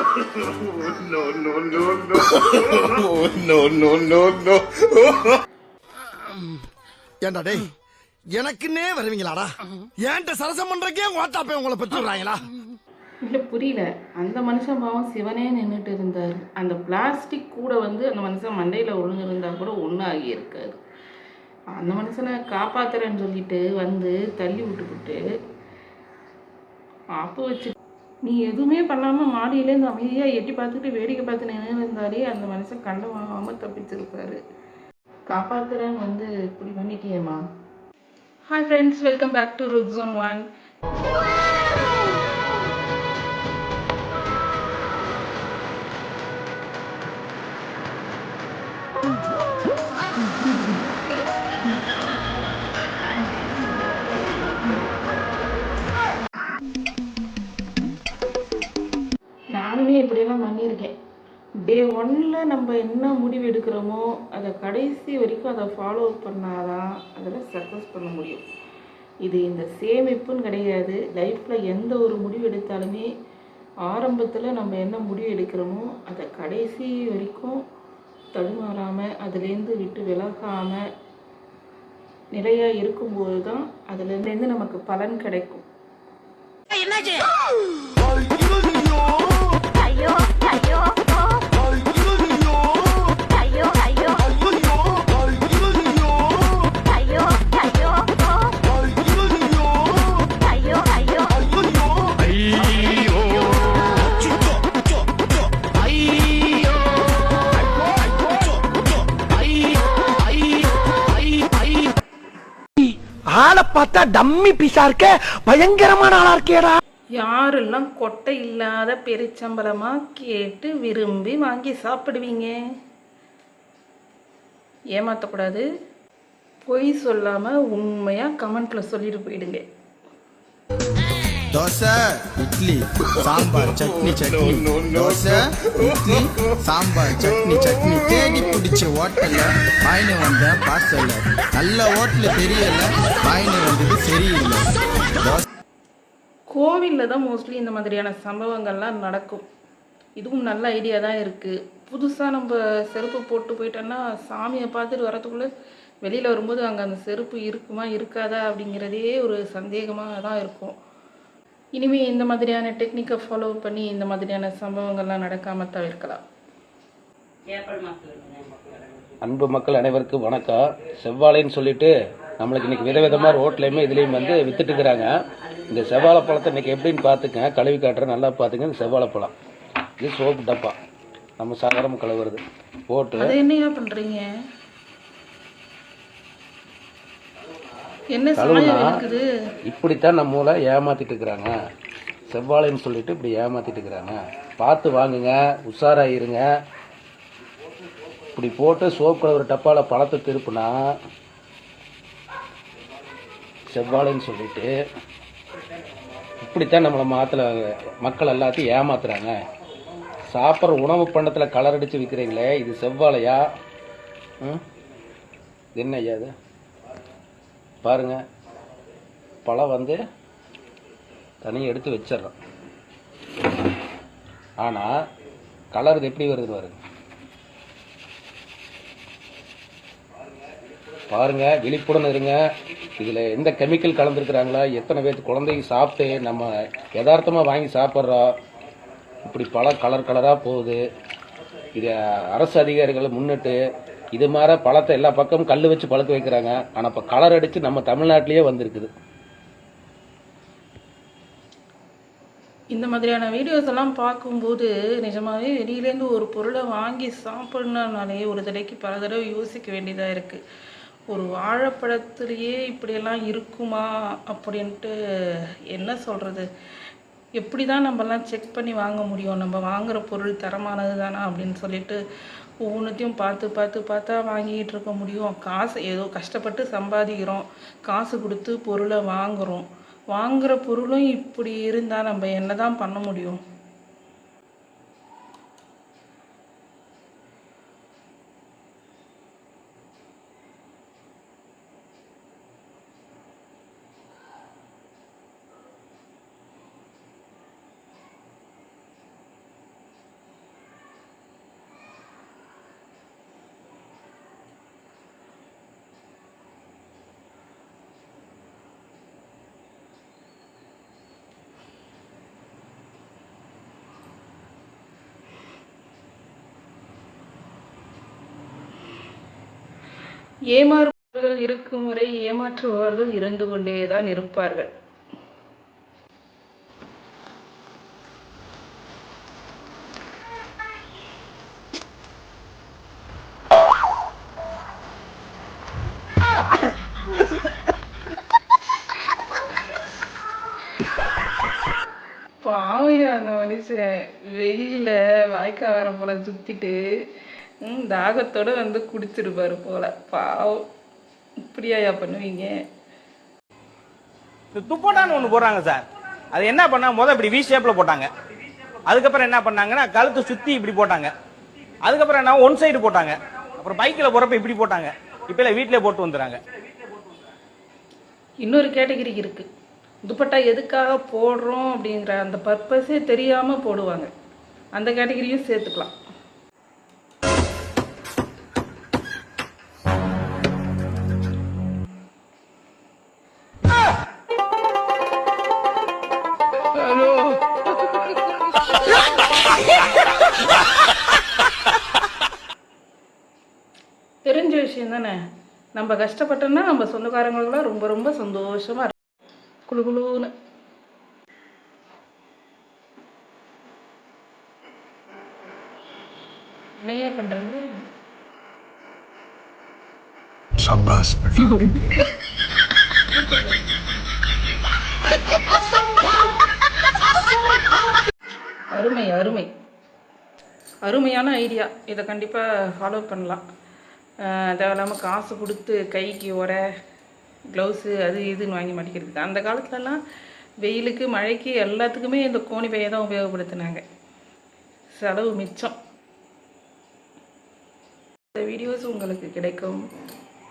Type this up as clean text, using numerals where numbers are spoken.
No, no, no, no. No, no, no, no. ஏண்டா டேய் எனக்குன்னே வருவீங்களாடா ஏன்ட்ட சரசம் பண்றக்கே ஓட்டாப்பே உங்களை பெற்றுறாங்களா இல்லை புரியல. அந்த மனுஷன் பாவம் சிவனே நின்றுட்டு இருந்தார். அந்த பிளாஸ்டிக் கூட வந்து அந்த மனுஷன் மண்டையில் விழுந்திருந்தா கூட ஒன்றும் ஆகியிருக்காது. அந்த மனுஷனை காப்பாத்துறேன்னு சொல்லிட்டு வந்து தள்ளி விட்டுக்கிட்டு ஆப்பு வச்சு நீ எதுவுமே பண்ணாமல் மாடியிலேருந்து அமைதியாக எட்டி பார்த்துட்டு வேடிக்கை பார்த்து நின்று இருந்தாலே அந்த மனுஷன் கண்டம் வாங்காமல் தப்பிச்சிருப்பாரு. காப்பாத்துறேன்னு வந்து இப்படி பண்ணிட்டியேம்மா. Hi friends, welcome back to ருக் ஜோன் 1. நானுமே இப்படியெல்லாம் பண்ணியிருக்கேன். டே 1ல் நம்ம என்ன முடிவு எடுக்கிறோமோ அதை கடைசி வரைக்கும் அதை ஃபாலோ பண்ணாதான் அதில் சக்ஸஸ் பண்ண முடியும். இது இந்த சேமிப்புன்னு கிடையாது. லைஃப்பில் எந்த ஒரு முடிவு எடுத்தாலுமே ஆரம்பத்தில் நம்ம என்ன முடிவு எடுக்கிறோமோ அதை கடைசி வரைக்கும் தடுமாறாமல் அதுலேருந்து விட்டு விலகாமல் நிலையாக இருக்கும்போது தான் அதுலேருந்து நமக்கு பலன் கிடைக்கும். ஆளை பார்த்தா டம்மி பீஸா இருக்க பயங்கரமான ஆளா இருக்கேடா. யாரெல்லாம் கொட்டை இல்லாத பெருச்சம்பளமா கேட்டு விரும்பி வாங்கி சாப்பிடுவீங்க? ஏமாற்றக்கூடாது. பொய் சொல்லாமல் உண்மையாக கமெண்ட்டில் சொல்லிட்டு போயிடுங்க. தோசை இட்லி சாம்பார் சட்னி சட்னி தோசை இட்லி சாம்பார் சட்னி சட்னி தேடி பிடிச்ச ஹோட்டல்ல வாயினு வந்தேன் பார்சல்ல நல்ல ஹோட்டல் தெரியல வாயினு வந்தது சரியில்லை. கோவிலில் தான் மோஸ்ட்லி இந்த மாதிரியான சம்பவங்கள்லாம் நடக்கும். இதுவும் நல்ல ஐடியா தான் இருக்குது. புதுசாக நம்ம செருப்பு போட்டு போயிட்டோன்னா சாமியை பார்த்துட்டு வரத்துக்குள்ளே வெளியில் வரும்போது அங்கே அந்த செருப்பு இருக்குமா இருக்காதா அப்படிங்கிறதே ஒரு சந்தேகமாக தான் இருக்கும். இனிமேல் இந்த மாதிரியான டெக்னிக்கை ஃபாலோ பண்ணி இந்த மாதிரியான சம்பவங்கள்லாம் நடக்காமல் தவிர்க்கலாம். அன்பு மக்கள் அனைவருக்கும் வணக்கம். செவ்வாழைன்னு சொல்லிட்டு நம்மளுக்கு இன்றைக்கி விதவிதமாக ரோட்லேயுமே இதுலேயும் வந்து வித்துட்டு இருக்கிறாங்க. இந்த செவ்வாழை பழத்தை இன்றைக்கி எப்படின்னு பார்த்துக்கங்க, கழுவி காட்டுறேன், நல்லா பார்த்துங்க. இந்த செவ்வாழை பழம் இது சோப்பு டப்பா நம்ம சாதாரண கழுவுறது போட்டு என்னையா பண்ணுறீங்க? என்ன கழுவுனா இப்படித்தான் நம்ம மூளை ஏமாற்றிட்டு இருக்கிறாங்க. செவ்வாழைன்னு சொல்லிட்டு இப்படி ஏமாற்றிட்டு இருக்கிறாங்க. பார்த்து வாங்குங்க, உஷாராயிருங்க. இப்படி போட்டு சோப்பு கழுவுற டப்பாவில் பழத்தை திருப்புனா செவ்வாழைன்னு சொல்லிட்டு இப்படித்தான் நம்மளை மக்கள் எல்லாத்தையும் ஏமாத்துறாங்க. சாப்பிட்ற உணவு பண்டத்தில் கலர் அடித்து விற்கிறீங்களே, இது செவ்வாழையா? என்ன ஐயா இது பாருங்க, பழம் வந்து தனியாக எடுத்து வச்சிட்றோம். ஆனால் கலர் இது எப்படி வருது பாருங்க. பாருங்க, விழிப்புடன் இருங்க. இதில் எந்த கெமிக்கல் கலந்துருக்குறாங்களா, எத்தனை பேர்த்து குழந்தைங்க சாப்பிட்டு நம்ம யதார்த்தமாக வாங்கி சாப்பிட்றோம். இப்படி பழம் கலர் கலராக போகுது. இது அரசு அதிகாரிகளை முன்னிட்டு இது மாதிரி பழத்தை எல்லா பக்கமும் கல் வச்சு பழுக்க வைக்கிறாங்க. ஆனால் இப்போ கலர் அடித்து நம்ம தமிழ்நாட்டிலேயே வந்திருக்குது. இந்த மாதிரியான வீடியோஸ் எல்லாம் பார்க்கும்போது நிஜமாகவே வெளியிலேருந்து ஒரு பொருளை வாங்கி சாப்பிட்ணுனாலே ஒரு தடவைக்கு பல தடவை யோசிக்க வேண்டியதாக இருக்குது. ஒரு வாழைப்பழத்துலேயே இப்படியெல்லாம் இருக்குமா அப்படின்ட்டு என்ன சொல்கிறது? எப்படி தான் நம்மலாம் செக் பண்ணி வாங்க முடியும்? நம்ம வாங்குகிற பொருள் தரமானது தானா அப்படின்னு சொல்லிட்டு ஒவ்வொன்றத்தையும் பார்த்தா வாங்கிட்டு இருக்க முடியும். காசு ஏதோ கஷ்டப்பட்டு சம்பாதிக்கிறோம், காசு கொடுத்து பொருளை வாங்குகிறோம். வாங்குகிற பொருளும் இப்படி இருந்தால் நம்ம என்ன தான் பண்ண முடியும்? ஏமாறுபவர்கள் இருக்கும் வரை ஏமாற்றுபவர்கள் இருந்து கொண்டேதான் இருப்பார்கள். பாவையா அந்த மனுஷன் வெயில வாய்க்காவரம் போல சுத்திட்டு தாகத்தோட வந்து குடிச்சிருப்பாரு போல. பாவம், இப்படியா பண்ணுவீங்க? இந்த துப்பட்டான்னு ஒன்று போடுறாங்க சார். அது என்ன பண்ணா இப்படி வி ஷேப்ல போட்டாங்க. அதுக்கப்புறம் என்ன பண்ணாங்கன்னா கழுத்து சுத்தி இப்படி போட்டாங்க. அதுக்கப்புறம் என்ன ஒன் சைடு போட்டாங்க. அப்புறம் பைக்கில் போறப்ப இப்படி போட்டாங்க. இப்ப எல்லாம் வீட்டிலே போட்டு வந்துடுறாங்க. இன்னொரு கேட்டகரி இருக்கு. துப்பட்டா எதுக்காக போடுறோம் அப்படிங்கிற அந்த பர்பஸே தெரியாம போடுவாங்க. அந்த கேட்டகரியும் சேர்த்துக்கலாம். தெரிஞ்ச விஷயம் தானே. நம்ம கஷ்டப்பட்டோம்னா நம்ம சொந்தக்காரங்களுக்குலாம் ரொம்ப ரொம்ப சந்தோஷமா இருக்கும். குழு குழுன்னு என்னையா பண்றது? அருமை அருமை, அருமையான ஐடியா. இதை கண்டிப்பாக ஃபாலோ பண்ணலாம். தேவையில்லாமல் காசு கொடுத்து கைக்கு உரை க்ளவுஸு அது இதுன்னு வாங்கி மாட்டிக்கிறதுக்கு. அந்த காலத்துலலாம் வெயிலுக்கு மழைக்கு எல்லாத்துக்குமே இந்த கோணி பையை தான் உபயோகப்படுத்தினாங்க. செலவு மிச்சம். இந்த வீடியோஸ் உங்களுக்கு கிடைக்கும்.